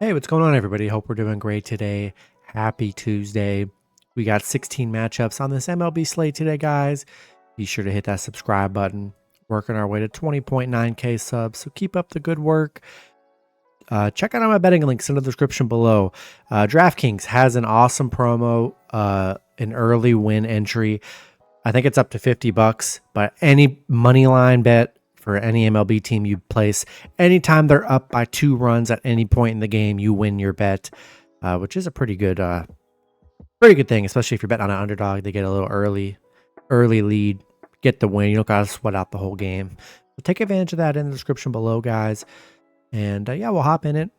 Hey, what's going on, everybody? Hope we're doing great today. Happy Tuesday. We got 16 matchups on this MLB slate today, guys. Be sure to hit that subscribe button. Working our way to 20.9K subs, so keep up the good work. Check out my betting links in the description below. DraftKings has an awesome promo, an early win entry. I think it's up to $50, but any money line bet for any MLB team you place, anytime they're up by 2 runs at any point in the game, you win your bet, which is a pretty good thing, especially if you're betting on an underdog. They get a little early lead, get the win. You don't gotta sweat out the whole game. So take advantage of that in the description below, guys. And yeah, we'll hop in it.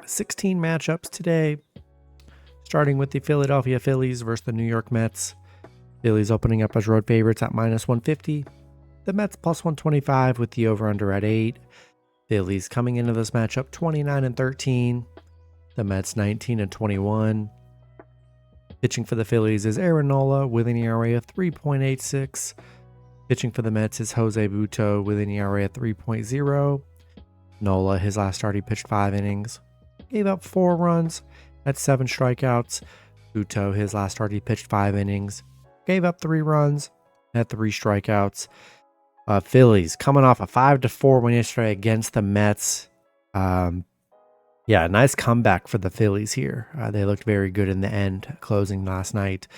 16 matchups today, starting with the Philadelphia Phillies versus the New York Mets. Phillies opening up as road favorites at -150. The Mets +125 with the over-under at 8. Phillies coming into this matchup 29-13. The Mets 19-21. Pitching for the Phillies is Aaron Nola with an ERA of 3.86. Pitching for the Mets is Jose Butto with an ERA of 3.0. Nola, his last start, he pitched 5 innings. Gave up 4 runs, had 7 strikeouts. Butto, his last start, he pitched 5 innings. Gave up 3 runs, had 3 strikeouts. Phillies coming off a 5-4 win yesterday against the Mets. Yeah, nice comeback for the Phillies here. They looked very good in the end, closing last night.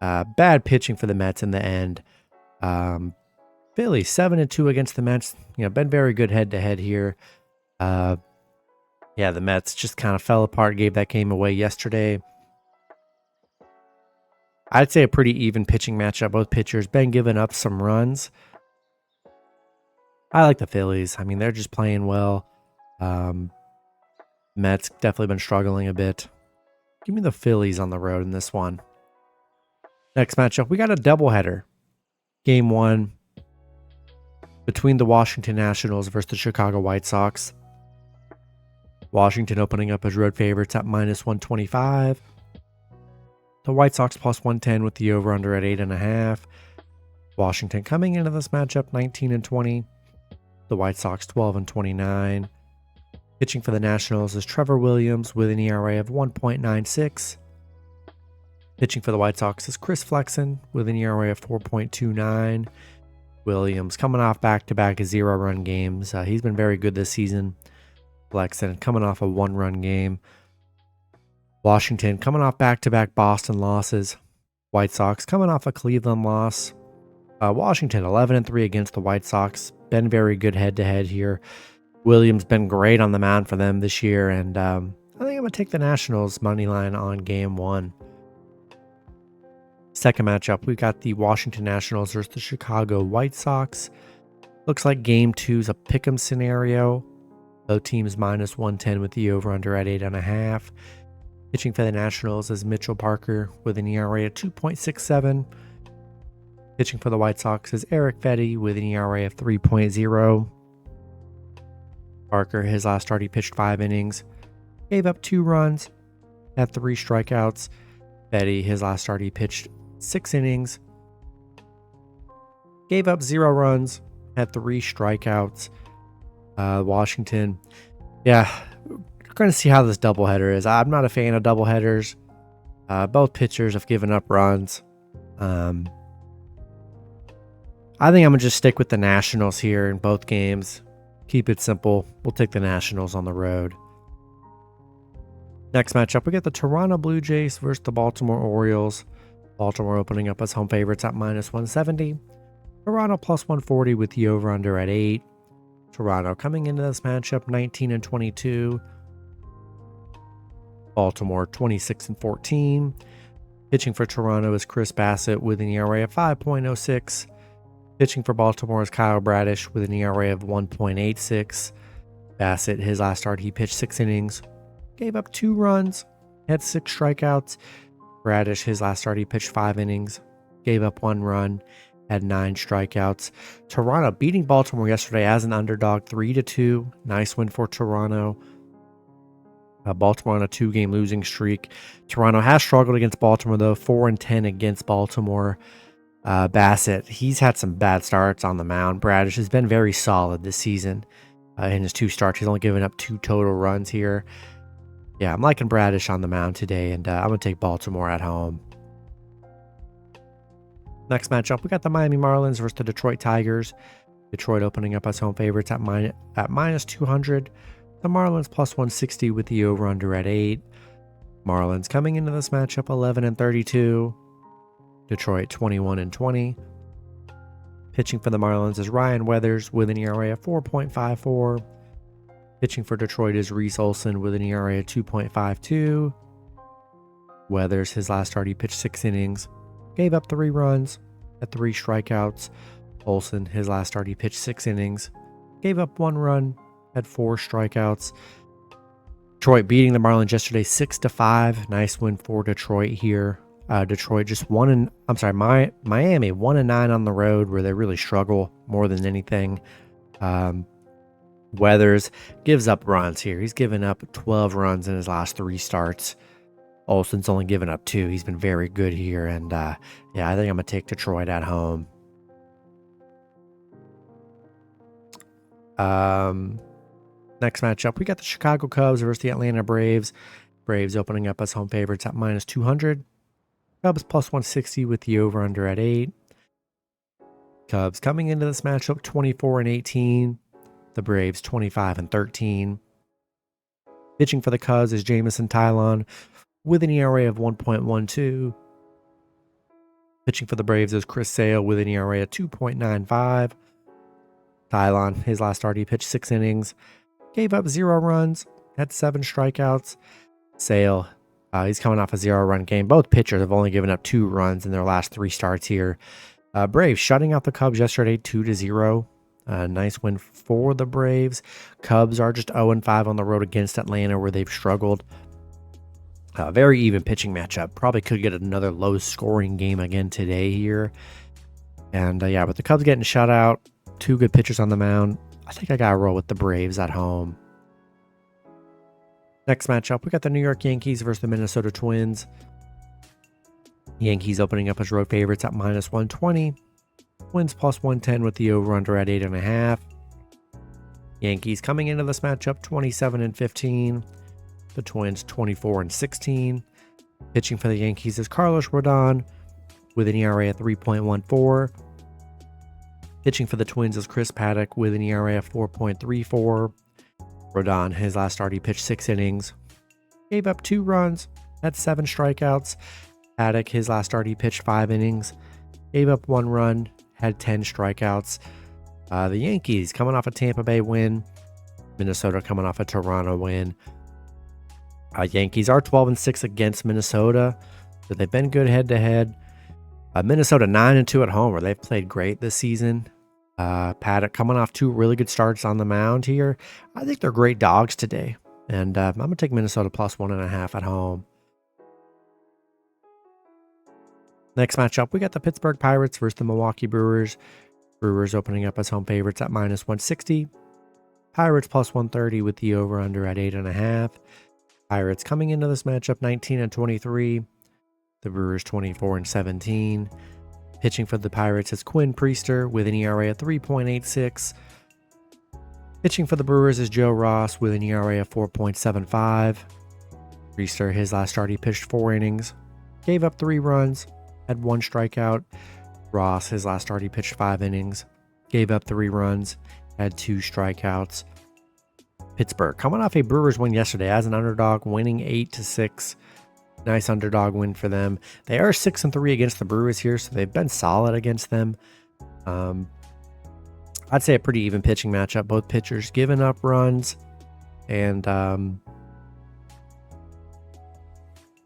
Bad pitching for the Mets in the end. Phillies 7-2 against the Mets. Been very good head-to-head here. Yeah, the Mets just kind of fell apart, gave that game away yesterday. I'd say a pretty even pitching matchup. Both pitchers been giving up some runs. I like the Phillies. I mean, they're just playing well. Mets definitely been struggling a bit. Give me the Phillies on the road in this one. Next matchup, we got a doubleheader. Game 1 between the Washington Nationals versus the Chicago White Sox. Washington opening up as road favorites at -125. The White Sox +110 with the over-under at 8.5. Washington coming into this matchup 19-20. The White Sox 12-29. Pitching for the Nationals is Trevor Williams with an ERA of 1.96. Pitching for the White Sox is Chris Flexen with an ERA of 4.29. Williams coming off back-to-back 0-run games. He's been very good this season. Flexen coming off a 1-run game. Washington coming off back-to-back Boston losses. White Sox coming off a Cleveland loss. Washington 11-3 against the White Sox. Been very good head-to-head here. Williams been great on the mound for them this year, and I think I'm going to take the Nationals money line on game 1. Second matchup, we got the Washington Nationals versus the Chicago White Sox. Looks like game 2 is a pick'em scenario. Both teams -110 with the over-under at 8.5. Pitching for the Nationals is Mitchell Parker with an ERA of 2.67. Pitching for the White Sox is Eric Fetty with an ERA of 3.0. Parker, his last start, he pitched 5 innings. Gave up 2 runs, had 3 strikeouts. Fetty, his last start, he pitched 6 innings. Gave up 0 runs, had 3 strikeouts. Washington, yeah, we're going to see how this doubleheader is. I'm not a fan of doubleheaders. Both pitchers have given up runs. I think I'm going to just stick with the Nationals here in both games. Keep it simple. We'll take the Nationals on the road. Next matchup, we get the Toronto Blue Jays versus the Baltimore Orioles. Baltimore opening up as home favorites at -170. Toronto +140 with the over-under at 8. Toronto coming into this matchup 19-22. Baltimore 26-14. Pitching for Toronto is Chris Bassett with an ERA of 5.06. Pitching for Baltimore is Kyle Bradish with an ERA of 1.86. Bassett, his last start, he pitched 6 innings. Gave up 2 runs, had 6 strikeouts. Bradish, his last start, he pitched 5 innings. Gave up 1 run, had 9 strikeouts. Toronto beating Baltimore yesterday as an underdog 3-2. Nice win for Toronto. Baltimore on a 2-game losing streak. Toronto has struggled against Baltimore, though, 4-10 against Baltimore. Bassett, he's had some bad starts on the mound. Bradish has been very solid this season. In his 2 starts, he's only given up 2 total runs here. Yeah, I'm liking Bradish on the mound today, and I'm going to take Baltimore at home. Next matchup, we got the Miami Marlins versus the Detroit Tigers. Detroit opening up as home favorites at minus 200. The Marlins plus 160 with the over-under at 8. Marlins coming into this matchup 11-32. Detroit 21-20. Pitching for the Marlins is Ryan Weathers with an ERA of 4.54. Pitching for Detroit is Reese Olson with an ERA of 2.52. Weathers, his last start, he pitched 6 innings, gave up 3 runs, had 3 strikeouts. Olson, his last start, he pitched 6 innings, gave up 1 run, had 4 strikeouts. Detroit beating the Marlins yesterday 6-5. Nice win for Detroit here. Detroit just Miami 1-9 on the road, where they really struggle more than anything. Weathers gives up runs here. He's given up 12 runs in his last 3 starts. Olson's only given up 2. He's been very good here, and yeah, I think I'm gonna take Detroit at home. Next matchup, we got the Chicago Cubs versus the Atlanta Braves. Braves opening up as home favorites at minus 200. Cubs plus 160 with the over-under at 8. Cubs coming into this matchup 24-18. The Braves 25-13. Pitching for the Cubs is Jamison Tylon with an ERA of 1.12. Pitching for the Braves is Chris Sale with an ERA of 2.95. Tylon, his last start, he pitched 6 innings, gave up 0 runs, had 7 strikeouts. Sale, he's coming off a 0-run game. Both pitchers have only given up 2 runs in their last 3 starts here. Braves shutting out the Cubs yesterday 2-0. Nice win for the Braves. Cubs are just 0-5 on the road against Atlanta, where they've struggled. Very even pitching matchup. Probably could get another low-scoring game again today here. And yeah, with the Cubs getting shut out, 2 good pitchers on the mound, I think I got to roll with the Braves at home. Next matchup, we got the New York Yankees versus the Minnesota Twins. Yankees opening up as road favorites at minus 120. Twins plus 110 with the over-under at 8.5. Yankees coming into this matchup 27-15. The Twins 24-16. Pitching for the Yankees is Carlos Rodon with an ERA of 3.14. Pitching for the Twins is Chris Paddock with an ERA of 4.34. Rodon, his last start, he pitched 6 innings, gave up 2 runs, had 7 strikeouts. Paddock, his last start, he pitched 5 innings, gave up 1 run, had 10 strikeouts. The Yankees coming off a Tampa Bay win. Minnesota coming off a Toronto win. Yankees are 12-6 against Minnesota, but they've been good head-to-head. Minnesota 9-2 at home, where they've played great this season. Paddock coming off 2 really good starts on the mound here. I think they're great dogs today, and I'm going to take Minnesota plus 1.5 at home. Next matchup, we got the Pittsburgh Pirates versus the Milwaukee Brewers. Brewers opening up as home favorites at minus 160. Pirates plus 130 with the over-under at 8.5. Pirates coming into this matchup 19-23. The Brewers 24-17. Pitching for the Pirates is Quinn Priester with an ERA of 3.86. Pitching for the Brewers is Joe Ross with an ERA of 4.75. Priester, his last start, he pitched 4 innings, gave up 3 runs, had 1 strikeout. Ross, his last start, he pitched 5 innings, gave up 3 runs, had 2 strikeouts. Pittsburgh coming off a Brewers win yesterday as an underdog, winning 8-6. Nice underdog win for them. They are 6-3 against the Brewers here, so they've been solid against them. I'd say a pretty even pitching matchup. Both pitchers giving up runs, and I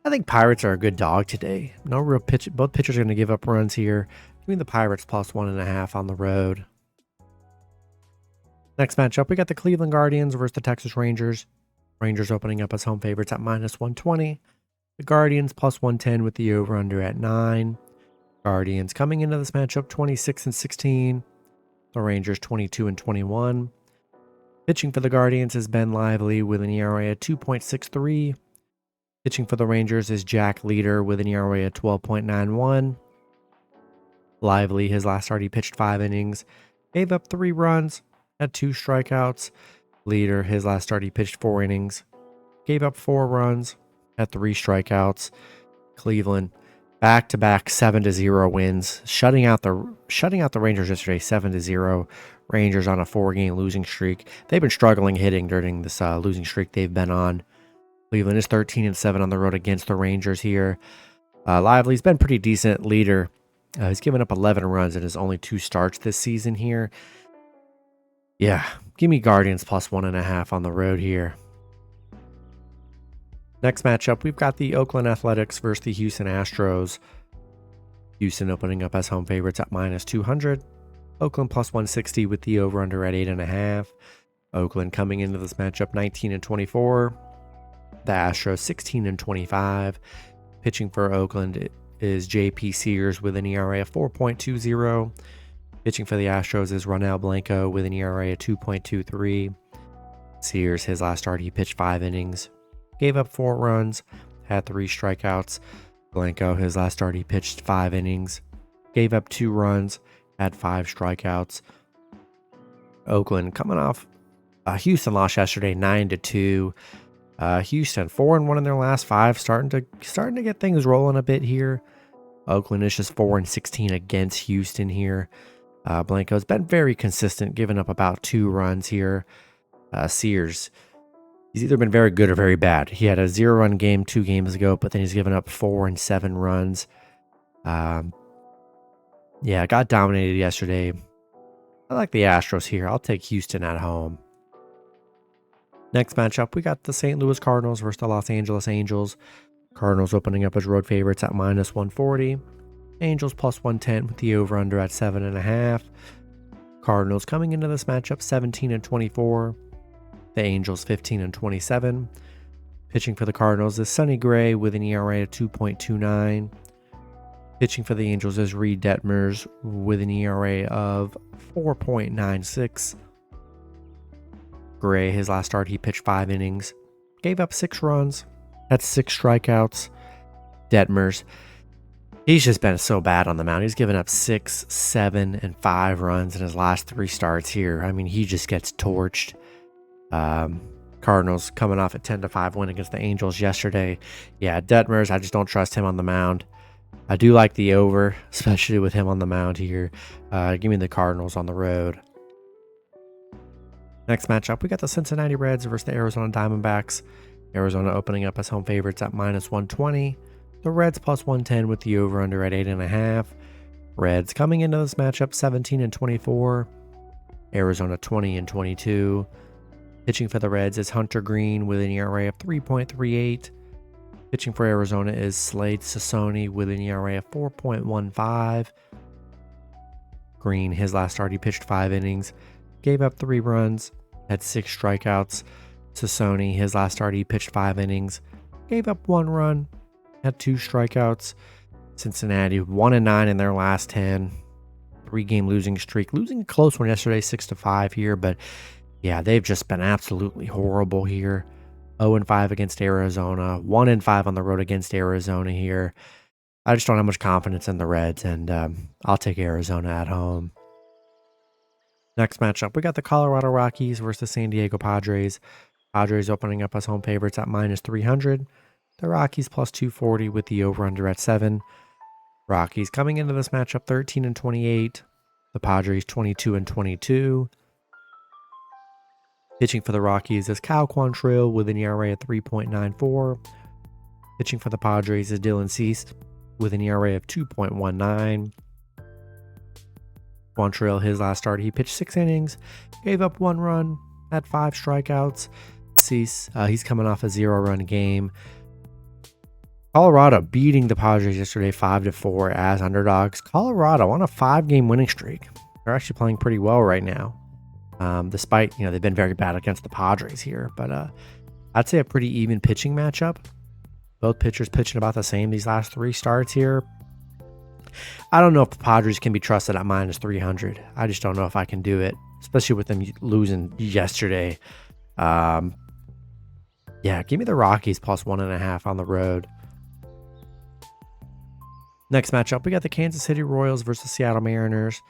think Pirates are a good dog today. No real pitch. Both pitchers are going to give up runs here. Give me the Pirates plus 1.5 on the road. Next matchup, we got the Cleveland Guardians versus the Texas Rangers. Rangers opening up as home favorites at minus 120. The Guardians plus 110 with the over-under at 9. Guardians coming into this matchup 26-16. The Rangers 22-21. Pitching for the Guardians is Ben Lively with an ERA of 2.63. Pitching for the Rangers is Jack Leader with an ERA of 12.91. Lively, his last start, he pitched 5 innings, gave up 3 runs, had 2 strikeouts. Leader, his last start, he pitched 4 innings, gave up 4 runs, had 3 strikeouts. Cleveland back-to-back 7-0 wins, shutting out the Rangers yesterday 7-0. Rangers on a 4-game losing streak. They've been struggling hitting during this losing streak they've been on. Cleveland is 13-7 on the road against the Rangers here. Lively's been pretty decent leader. He's given up 11 runs in his only 2 starts this season here. Yeah, give me Guardians plus 1.5 on the road here. Next matchup, we've got the Oakland Athletics versus the Houston Astros. Houston opening up as home favorites at minus 200. Oakland plus 160 with the over-under at 8.5. Oakland coming into this matchup 19-24. The Astros 16-25. Pitching for Oakland is J.P. Sears with an ERA of 4.20. Pitching for the Astros is Ronel Blanco with an ERA of 2.23. Sears, his last start, he pitched 5 innings. Gave up 4 runs, had 3 strikeouts. Blanco, his last start, he pitched 5 innings. Gave up 2 runs, had 5 strikeouts. Oakland coming off Houston lost yesterday 9-2. Houston 4-1 in their last 5, starting to get things rolling a bit here. Oakland is just 4-16 against Houston here. Blanco's been very consistent, giving up about 2 runs here. Sears, he's either been very good or very bad. He had a 0-run game 2 games ago, but then he's given up 4 and 7 runs. Yeah, got dominated yesterday. I like the Astros here. I'll take Houston at home. Next matchup, we got the St. Louis Cardinals versus the Los Angeles Angels. Cardinals opening up as road favorites at minus 140. Angels plus 110 with the over-under at 7.5. Cardinals coming into this matchup 17-24. The Angels 15-27. Pitching for the Cardinals is Sonny Gray with an ERA of 2.29. Pitching for the Angels is Reed Detmers with an ERA of 4.96. Gray, his last start, he pitched 5 innings. Gave up 6 runs. Had 6 strikeouts. Detmers, he's just been so bad on the mound. He's given up 6, 7, and 5 runs in his last 3 starts here. I mean, he just gets torched. Cardinals coming off a 10-5 win against the Angels yesterday. Yeah, Detmers, I just don't trust him on the mound. I do like the over, especially with him on the mound here. Give me the Cardinals on the road. Next matchup, we got the Cincinnati Reds versus the Arizona Diamondbacks. Arizona opening up as home favorites at minus 120. The Reds plus 110 with the over-under at 8.5. Reds coming into this matchup 17-24. Arizona 20-22. Pitching for the Reds is Hunter Green with an ERA of 3.38. Pitching for Arizona is Slade Sassoni with an ERA of 4.15. Green, his last start, he pitched 5 innings. Gave up 3 runs. Had 6 strikeouts. Sassoni, his last start, he pitched 5 innings. Gave up 1 run. Had 2 strikeouts. Cincinnati 1-9 in their last 10. 3-game losing streak. Losing a close one yesterday, 6-5 here. But yeah, they've just been absolutely horrible here. 0-5 against Arizona. 1-5 on the road against Arizona here. I just don't have much confidence in the Reds, and I'll take Arizona at home. Next matchup, we got the Colorado Rockies versus the San Diego Padres. Padres opening up as home favorites at minus 300. The Rockies plus 240 with the over-under at 7. Rockies coming into this matchup 13-28. The Padres 22-22. Pitching for the Rockies is Cal Quantrill with an ERA of 3.94. Pitching for the Padres is Dylan Cease with an ERA of 2.19. Quantrill, his last start, he pitched 6 innings, gave up 1 run, had 5 strikeouts. Cease, he's coming off a 0-run game. Colorado beating the Padres yesterday 5-4 as underdogs. Colorado on a 5-game winning streak. They're actually playing pretty well right now. Despite, they've been very bad against the Padres here. But I'd say a pretty even pitching matchup. Both pitchers pitching about the same these last 3 starts here. I don't know if the Padres can be trusted at minus 300. I just don't know if I can do it, especially with them losing yesterday. Yeah, give me the Rockies plus 1.5 on the road. Next matchup, we got the Kansas City Royals versus Seattle Mariners.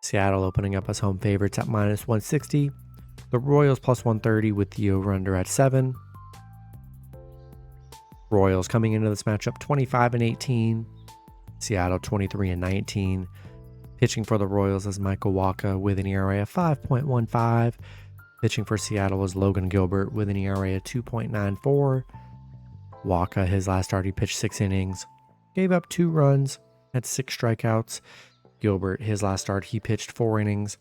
Seattle opening up as home favorites at minus 160. The Royals plus 130 with the over-under at 7. Royals coming into this matchup 25-18. Seattle 23-19. Pitching for the Royals is Michael Wacha with an ERA of 5.15. Pitching for Seattle is Logan Gilbert with an ERA of 2.94. Wacha, his last start, he pitched 6 innings, gave up 2 runs, had 6 strikeouts. Gilbert, his last start, he pitched 4 innings,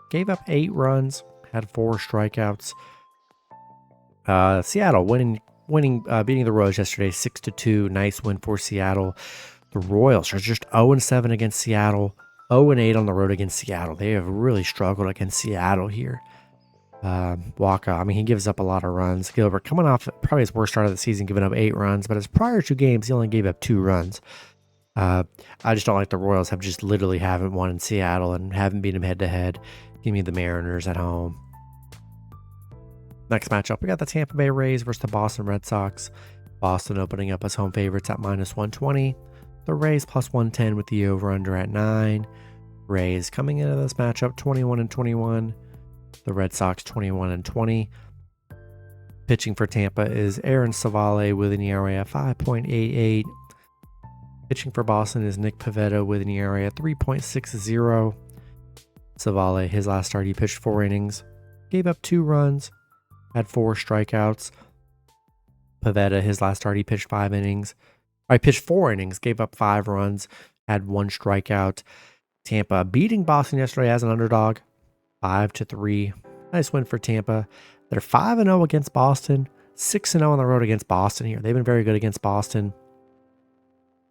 gave up 8 runs, had 4 strikeouts. Seattle beating the Royals yesterday 6-2. Nice win for Seattle. The Royals are just 0-7 against Seattle, 0-8 on the road against Seattle. They have really struggled against Seattle here. Wacha, I mean, he gives up a lot of runs. Gilbert coming off probably his worst start of the season, giving up 8 runs, but his prior 2 games, he only gave up 2 runs. I just don't like the Royals have just literally haven't won in Seattle and haven't beat them head to head. Give me the Mariners at home. Next matchup, we got the Tampa Bay Rays versus the Boston Red Sox. Boston opening up as home favorites at -120. The Rays +110 with the over-under at 9. Rays coming into this matchup 21-21. The Red Sox 21-20. Pitching for Tampa is Aaron Savale with an ERA of 5.88. Pitching for Boston is Nick Pivetta with an ERA of 3.60. Savale, his last start, he pitched 4 innings, gave up 2 runs, had 4 strikeouts. Pivetta, his last start, he pitched 5 innings. I pitched 4 innings, gave up 5 runs, had 1 strikeout. Tampa beating Boston yesterday as an underdog, 5-3. Nice win for Tampa. They're 5-0 against Boston, 6-0 on the road against Boston here. They've been very good against Boston.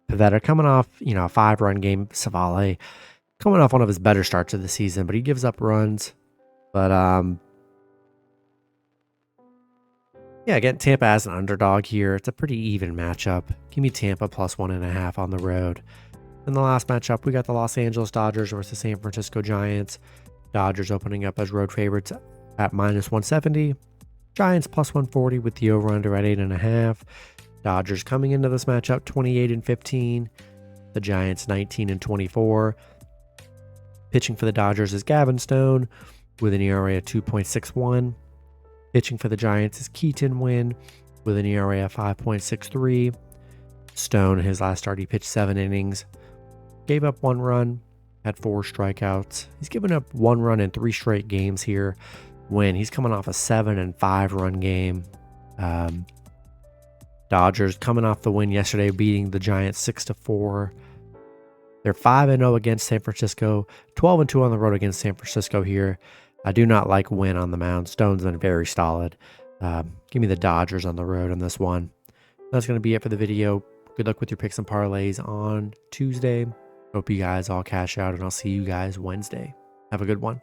Pivetta coming off, a 5-run game. Savale coming off one of his better starts of the season, but he gives up runs. But yeah, again, Tampa as an underdog here. It's a pretty even matchup. Give me Tampa +1.5 on the road. In the last matchup, we got the Los Angeles Dodgers versus San Francisco Giants. Dodgers opening up as road favorites at -170. Giants +140 with the over-under at 8.5. Dodgers coming into this matchup 28-15. The Giants 19-24. Pitching for the Dodgers is Gavin Stone with an ERA of 2.61. Pitching for the Giants is Keaton Winn with an ERA of 5.63. Stone, his last start, he pitched 7 innings, gave up 1 run, had 4 strikeouts. He's given up 1 run in 3 straight games here. Win, he's coming off a 7 and 5 run game. Dodgers coming off the win yesterday, beating the Giants 6-4. They're 5-0 against San Francisco, 12-2 on the road against San Francisco here. I do not like Win on the mound. Stone's been very solid. Give me the Dodgers on the road on this one. That's going to be it for the video. Good luck with your picks and parlays on Tuesday. Hope you guys all cash out, and I'll see you guys Wednesday. Have a good one.